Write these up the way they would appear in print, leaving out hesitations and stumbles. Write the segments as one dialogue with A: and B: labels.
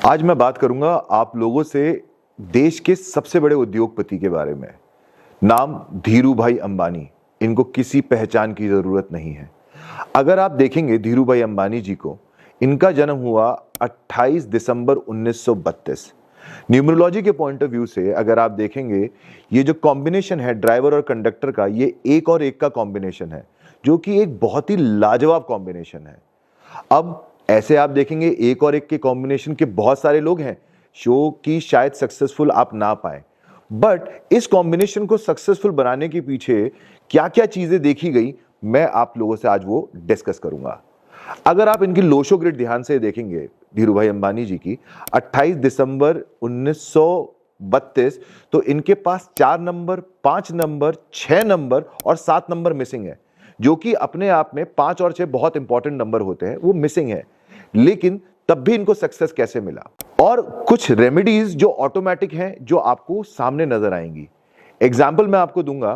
A: आज मैं बात करूंगा आप लोगों से देश के सबसे बड़े उद्योगपति के बारे में। नाम धीरू भाई अंबानी। इनको किसी पहचान की जरूरत नहीं है। अगर आप देखेंगे धीरू भाई अंबानी जी को, इनका जन्म हुआ 28 दिसंबर 1932। न्यूमरोलॉजी के पॉइंट ऑफ व्यू से अगर आप देखेंगे, ये जो कॉम्बिनेशन है ड्राइवर और कंडक्टर का, ये एक और एक का कॉम्बिनेशन है, जो कि एक बहुत ही लाजवाब कॉम्बिनेशन है। अब ऐसे आप देखेंगे एक और एक के कॉम्बिनेशन के बहुत सारे लोग हैं जो कि शायद सक्सेसफुल आप ना पाए, बट इस कॉम्बिनेशन को सक्सेसफुल बनाने के पीछे क्या क्या चीजें देखी गई, मैं आप लोगों से आज वो डिस्कस करूंगा। अगर आप इनकी लोशो ग्रिड ध्यान से देखेंगे धीरू भाई अंबानी जी की, 28 दिसंबर 1932, तो इनके पास 4 नंबर, 5 नंबर, 6 नंबर और 7 नंबर मिसिंग है, जो कि अपने आप में 5 और 6 बहुत इंपॉर्टेंट नंबर होते हैं, वो मिसिंग है। लेकिन तब भी इनको सक्सेस कैसे मिला, और कुछ रेमेडीज जो ऑटोमेटिक हैं जो आपको सामने नजर आएंगी। एग्जाम्पल मैं आपको दूंगा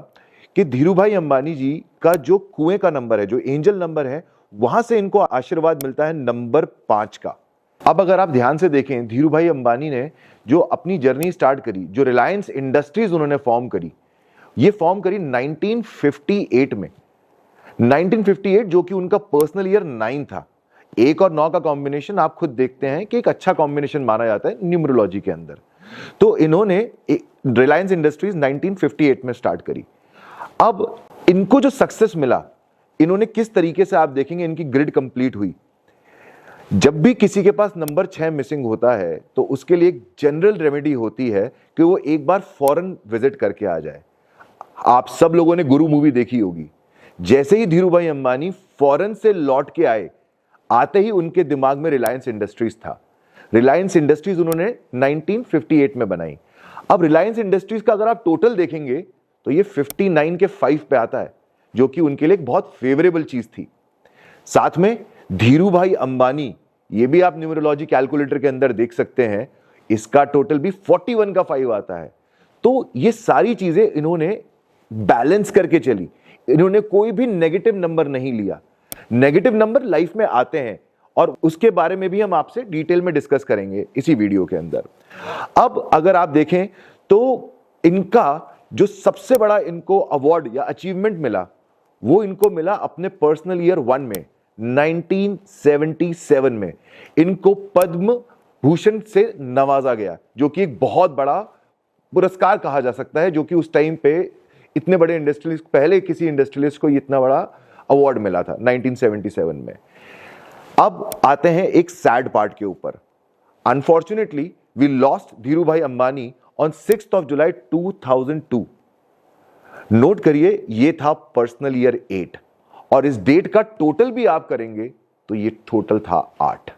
A: कि धीरू भाई अंबानी जी का जो कुएं का नंबर है, जो एंजल नंबर है, वहां से इनको आशीर्वाद मिलता है नंबर 5 का। अब अगर आप ध्यान से देखें, धीरू भाई अंबानी ने जो अपनी जर्नी स्टार्ट करी, जो रिलायंस इंडस्ट्रीज उन्होंने फॉर्म करी, ये फॉर्म करी 1958 में। 1958 जो कि उनका पर्सनल ईयर 9 था। 1 और 9 का कॉम्बिनेशन आप खुद देखते हैं कि एक अच्छा कॉम्बिनेशन माना जाता है न्यूमरोलॉजी के अंदर। तो इन्होंने रिलायंस इंडस्ट्रीज 1958 में स्टार्ट करी। अब इनको जो सक्सेस मिला, इन्होंने किस तरीके से, आप देखेंगे इनकी ग्रिड कंप्लीट हुई। जब भी किसी के पास नंबर 6 मिसिंग होता है तो उसके लिए एक जनरल रेमेडी होती है कि वो एक बार फॉरेन विजिट करके आ जाए। आप सब लोगों ने गुरु मूवी देखी होगी। जैसे ही धीरू भाई अंबानी फॉरेन से लौट के आए, आते ही उनके दिमाग में रिलायंस इंडस्ट्रीज था। रिलायंस इंडस्ट्रीज उन्होंने 1958 में बनाई। अब रिलायंस इंडस्ट्रीज का अगर आप टोटल देखेंगे तो ये 59 के 5 पे आता है, जो कि उनके लिए एक बहुत फेवरेबल चीज थी। साथ में धीरू भाई अंबानी, ये भी आप न्यूमरोलॉजी कैलकुलेटर के अंदर देख सकते हैं, इसका टोटल भी 41 का 5 आता है। तो ये सारी चीजें इन्होंने बैलेंस करके चली। इन्होंने कोई भी नेगेटिव नंबर नहीं लिया। नेगेटिव नंबर लाइफ में आते हैं और उसके बारे में भी हम आपसे डिटेल में डिस्कस करेंगे इसी वीडियो के अंदर। अब अगर आप देखें तो इनका जो सबसे बड़ा इनको अवार्ड या अचीवमेंट मिला, वो इनको मिला अपने पर्सनल ईयर 1 में, 1977 में। इनको पद्म भूषण से नवाजा गया, जो कि एक बहुत बड़ा पुरस्कार कहा जा सकता है, जो कि उस टाइम पे इतने बड़े इंडस्ट्रियलिस्ट, पहले किसी इंडस्ट्रियलिस्ट को इतना बड़ा अवार्ड मिला था 1977 में। अब आते हैं एक सैड पार्ट के ऊपर। अनफॉर्चुनेटली वी लॉस्ट धीरू भाई Ambani on 6th of July 2002। Note करिए, ये था पर्सनल ईयर 8, और इस डेट का टोटल भी आप करेंगे तो ये टोटल था 8।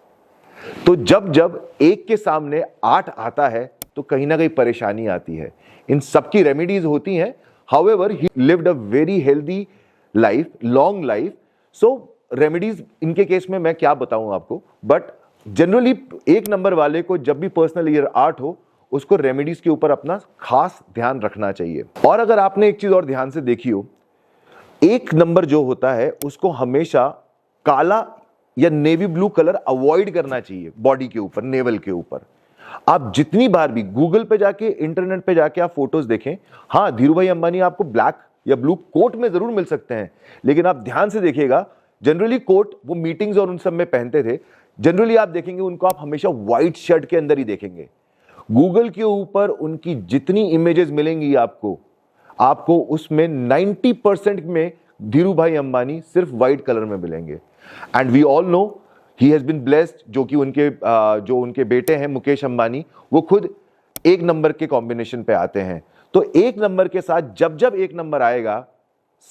A: तो जब जब एक के सामने 8 आता है तो कहीं ना कहीं परेशानी आती है। इन सबकी रेमेडीज होती हैं। However, he lived a very healthy life, long life. So remedies इनके केस में मैं क्या बताऊं आपको, बट जनरली एक नंबर वाले को जब भी पर्सनल ईयर 8 हो, उसको रेमेडीज के ऊपर अपना खास ध्यान रखना चाहिए। और अगर आपने एक चीज और ध्यान से देखी हो, एक नंबर जो होता है उसको हमेशा काला या नेवी ब्लू कलर अवॉइड करना चाहिए बॉडी के ऊपर, नेवल के ऊपर। आप जितनी बार भी गूगल पे जाके, इंटरनेट पे जाके आप फोटोज देखें, हाँ धीरू भाई अंबानी आपको ब्लैक या ब्लू कोट में जरूर मिल सकते हैं, लेकिन आप ध्यान से देखिएगा, जनरली कोट वो मीटिंग्स और उन सब में पहनते थे। जनरली आप देखेंगे उनको आप हमेशा व्हाइट शर्ट के अंदर ही देखेंगे। गूगल के ऊपर उनकी जितनी इमेजेस मिलेंगी आपको उसमें 90% में धीरू भाई अंबानी सिर्फ व्हाइट कलर में मिलेंगे। And we all know he has been blessed, जो कि उनके बेटे हैं मुकेश अंबानी, वो खुद 1 नंबर के कॉम्बिनेशन पे आते हैं। तो 1 नंबर के साथ जब जब 1 नंबर आएगा,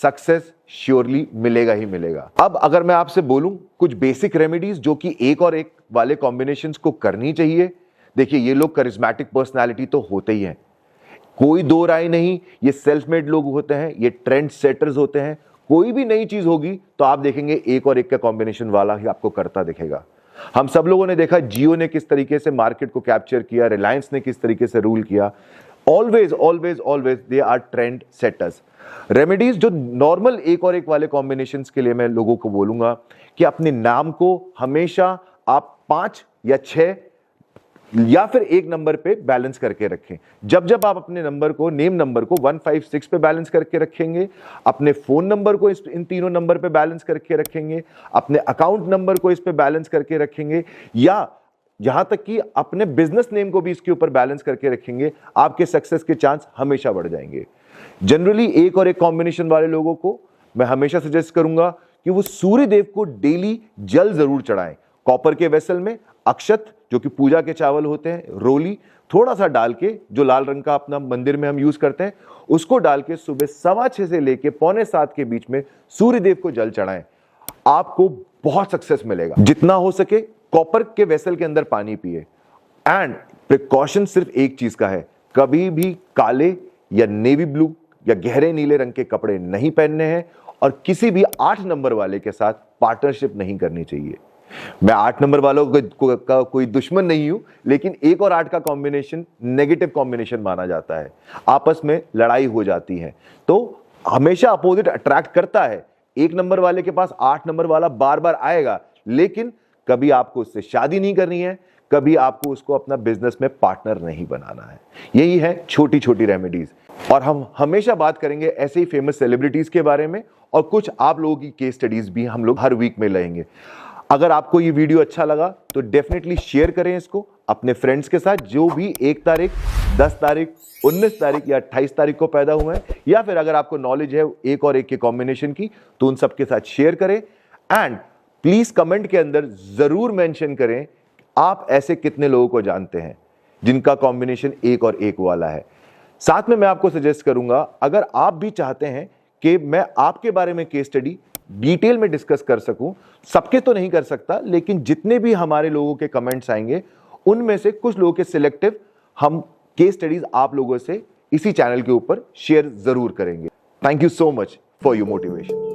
A: सक्सेस श्योरली मिलेगा ही मिलेगा। अब अगर मैं आपसे बोलूं कुछ बेसिक रेमेडीज जो कि 1 और 1 वाले कॉम्बिनेशंस को करनी चाहिए, देखिए ये लोग करिश्मेटिक पर्सनालिटी तो होते ही हैं, कोई दो राय नहीं। ये सेल्फ मेड लोग होते हैं, ये ट्रेंड सेटर्स होते हैं। कोई भी नई चीज होगी तो आप देखेंगे 1 और 1 का कॉम्बिनेशन वाला ही आपको करता दिखेगा। हम सब लोगों ने देखा जियो ने किस तरीके से मार्केट को कैप्चर किया, रिलायंस ने किस तरीके से रूल किया। Always always always they are trend setters. Remedies जो नॉर्मल 1 और 1 वाले कॉम्बिनेशंस के लिए मैं लोगों को बोलूंगा कि अपने नाम को हमेशा आप 5 या 6 या फिर एक नंबर पे बैलेंस करके रखें। जब जब आप अपने नंबर को, नेम नंबर को 156 पे बैलेंस करके रखेंगे, अपने फोन नंबर को इन तीनों नंबर पे बैलेंस करके रखेंगे, अपने अकाउंट नंबर को इस पे बैलेंस करके रखेंगे, या यहां तक कि अपने बिजनेस नेम को भी इसके ऊपर बैलेंस करके रखेंगे, आपके सक्सेस के चांस हमेशा बढ़ जाएंगे। जनरली एक और एक कॉम्बिनेशन वाले लोगों को मैं हमेशा सजेस्ट करूंगा कि वो सूर्य देव को डेली जल जरूर चढ़ाएं। कॉपर के वेसल में अक्षत, जो कि पूजा के चावल होते हैं, रोली थोड़ा सा डाल के, जो लाल रंग का अपना मंदिर में हम यूज करते हैं, उसको डाल के सुबह 6:15 से लेके 6:45 के बीच में सूर्य देव को जल चढ़ाएं। आपको बहुत सक्सेस मिलेगा। जितना हो सके कॉपर के वेसल के अंदर पानी पिए। एंड प्रिकॉशन सिर्फ एक चीज का है, कभी भी काले या नेवी ब्लू या गहरे नीले रंग के कपड़े नहीं पहनने हैं, और किसी भी 8 नंबर वाले के साथ पार्टनरशिप नहीं करनी चाहिए। मैं 8 नंबर वालों का कोई दुश्मन नहीं हूं, लेकिन 1 और 8 का कॉम्बिनेशन नेगेटिव कॉम्बिनेशन माना जाता है, आपस में लड़ाई हो जाती है, तो हमेशा अपोजिट अट्रैक्ट करता है। 1 नंबर वाले के पास 8 नंबर वाला बार बार आएगा, लेकिन कभी आपको उससे शादी नहीं करनी है, कभी आपको उसको अपना बिजनेस में पार्टनर नहीं बनाना है। यही है छोटी छोटी रेमेडीज। और हम हमेशा बात करेंगे ऐसे ही फेमस सेलिब्रिटीज के बारे में, और कुछ आप लोगों की केस स्टडीज भी हम लोग हर वीक में लेंगे। अगर आपको ये वीडियो अच्छा लगा तो डेफिनेटली शेयर करें इसको अपने फ्रेंड्स के साथ, जो भी 1 तारीख, 10 तारीख, 19 तारीख या 28 तारीख को पैदा हुए हैं, या फिर अगर आपको नॉलेज है 1 और 1 के कॉम्बिनेशन की, तो उन सबके साथ शेयर करें। एंड प्लीज कमेंट के अंदर जरूर मेंशन करें आप ऐसे कितने लोगों को जानते हैं जिनका कॉम्बिनेशन 1 और 1 वाला है। साथ में मैं आपको सजेस्ट करूंगा, अगर आप भी चाहते हैं कि मैं आपके बारे में केस स्टडी डिटेल में डिस्कस कर सकूं, सबके तो नहीं कर सकता, लेकिन जितने भी हमारे लोगों के कमेंट्स आएंगे उनमें से कुछ लोगों के सिलेक्टिव हम केस स्टडीज आप लोगों से इसी चैनल के ऊपर शेयर जरूर करेंगे। Thank you so much for your motivation.